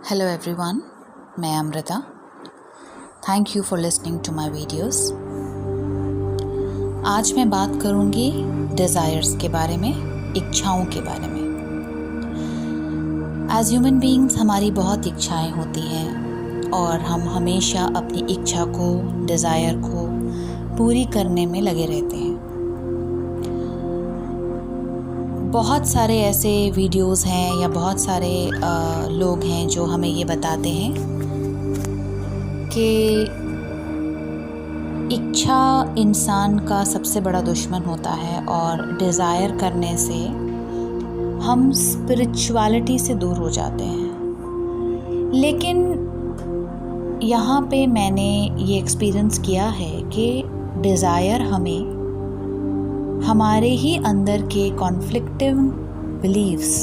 Hello everyone, मैं Amrita. Thank you for listening to my videos. आज मैं बात करूंगी डिज़ायर्स के बारे में, इच्छाओं के बारे में। एज ह्यूमन बीइंग्स हमारी बहुत इच्छाएं होती हैं और हम हमेशा अपनी इच्छा को, डिज़ायर को पूरी करने में लगे रहते हैं। बहुत सारे ऐसे वीडियोस हैं या बहुत सारे लोग हैं जो हमें ये बताते हैं कि इच्छा इंसान का सबसे बड़ा दुश्मन होता है और डिज़ायर करने से हम स्पिरिचुअलिटी से दूर हो जाते हैं। लेकिन यहाँ पे मैंने ये एक्सपीरियंस किया है कि डिज़ायर हमें हमारे ही अंदर के कॉन्फ्लिक्टिव बिलीव्स,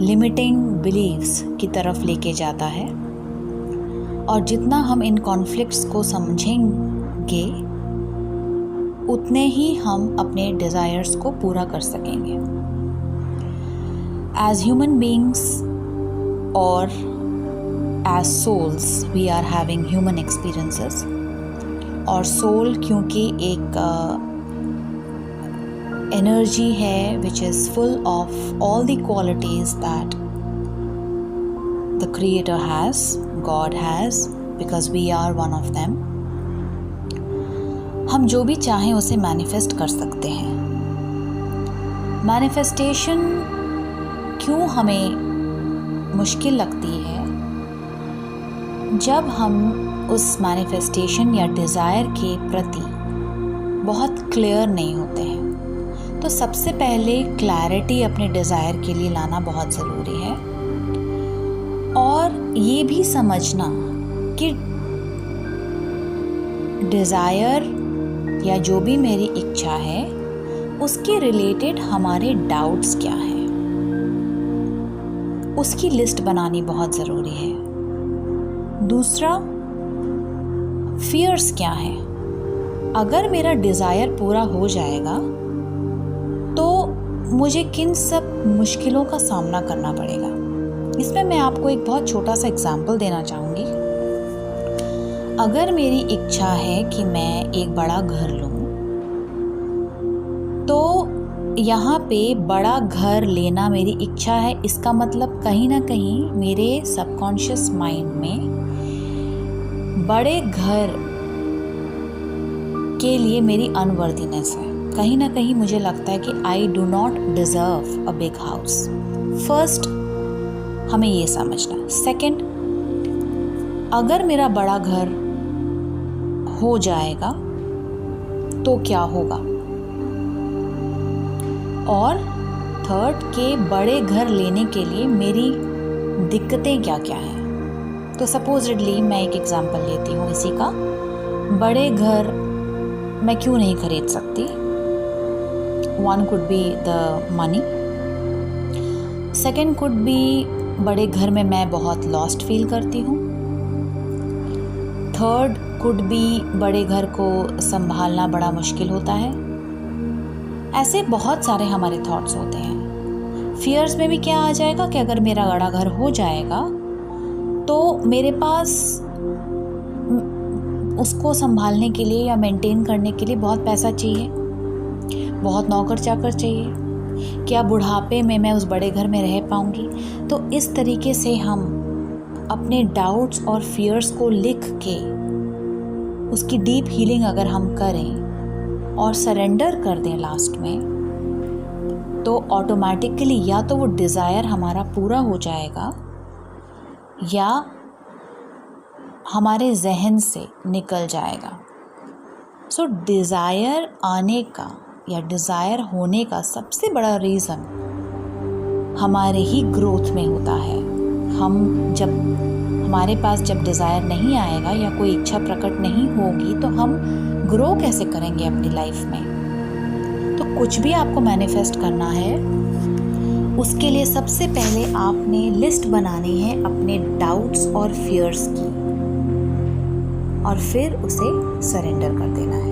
लिमिटिंग बिलीव्स की तरफ लेके जाता है। और जितना हम इन कॉन्फ्लिक्ट्स को समझेंगे उतने ही हम अपने डिज़ायर्स को पूरा कर सकेंगे। एज ह्यूमन बीइंग्स और as souls we are having human experiences. और सोल क्योंकि एक energy है which is full of all the qualities that the creator has, God has, because we are one of them. हम जो भी चाहें उसे मैनिफेस्ट कर सकते हैं। मैनिफेस्टेशन क्यों हमें मुश्किल लगती है? जब हम उस मैनिफेस्टेशन या डिज़ायर के प्रति बहुत क्लियर नहीं होते हैं। तो सबसे पहले क्लैरिटी अपने डिज़ायर के लिए लाना बहुत ज़रूरी है और ये भी समझना कि डिज़ायर या जो भी मेरी इच्छा है उसके रिलेटेड हमारे डाउट्स क्या हैं, उसकी लिस्ट बनानी बहुत ज़रूरी है। दूसरा, फियर्स क्या है। अगर मेरा डिज़ायर पूरा हो जाएगा तो मुझे किन सब मुश्किलों का सामना करना पड़ेगा। इसमें मैं आपको एक बहुत छोटा सा एग्जाम्पल देना चाहूँगी। अगर मेरी इच्छा है कि मैं एक बड़ा घर लूँ तो यहाँ पे बड़ा घर लेना मेरी इच्छा है, इसका मतलब कहीं ना कहीं मेरे सबकॉन्शियस माइंड में बड़े घर के लिए मेरी अनवर्दीनेस है। कहीं ना कहीं मुझे लगता है कि I do not deserve a big house. First, हमें ये समझना। सेकंड, अगर मेरा बड़ा घर हो जाएगा तो क्या होगा। और थर्ड, के बड़े घर लेने के लिए मेरी दिक्कतें क्या क्या हैं। तो सपोजिडली मैं एक एग्जांपल लेती हूँ इसी का। बड़े घर मैं क्यों नहीं खरीद सकती? One could be the money. Second could be बड़े घर में मैं बहुत लॉस्ट फील करती हूँ। थर्ड could be बड़े घर को संभालना बड़ा मुश्किल होता है। ऐसे बहुत सारे हमारे थॉट्स होते हैं। फियर्स में भी क्या आ जाएगा कि अगर मेरा बड़ा घर हो जाएगा तो मेरे पास उसको संभालने के लिए या मेंटेन करने के लिए बहुत पैसा चाहिए, बहुत नौकर चाकर चाहिए। क्या बुढ़ापे में मैं उस बड़े घर में रह पाऊंगी? तो इस तरीके से हम अपने डाउट्स और फियर्स को लिख के उसकी डीप हीलिंग अगर हम करें और सरेंडर कर दें लास्ट में, तो ऑटोमेटिकली या तो वो डिज़ायर हमारा पूरा हो जाएगा या हमारे जहन से निकल जाएगा। सो डिज़ायर आने का या डिज़ायर होने का सबसे बड़ा रीज़न हमारे ही ग्रोथ में होता है। हमारे पास जब डिज़ायर नहीं आएगा या कोई इच्छा प्रकट नहीं होगी तो हम ग्रो कैसे करेंगे अपनी लाइफ में। तो कुछ भी आपको मैनिफेस्ट करना है उसके लिए सबसे पहले आपने लिस्ट बनानी है अपने डाउट्स और फियर्स की और फिर उसे सरेंडर कर देना है।